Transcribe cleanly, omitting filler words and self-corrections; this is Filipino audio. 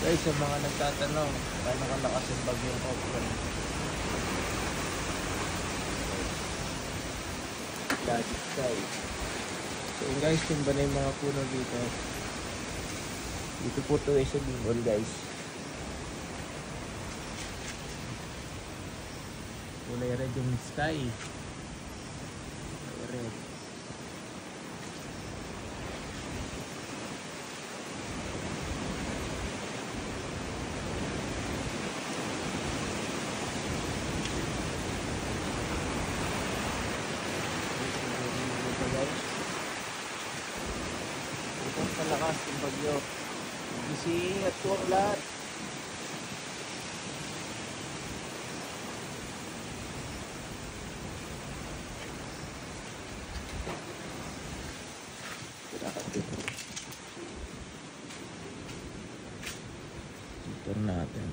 Guys, sa mga nagtatanong, paano kalakas yung bagyong Opal? Logic guys. So yun guys, tumba na yung mga puno dito. Dito po ito sa Bicol guys. Kulay red yung sky. Kulay red. Ito malakas yung bagyo. Gising at tuwang lahat. Ito natin.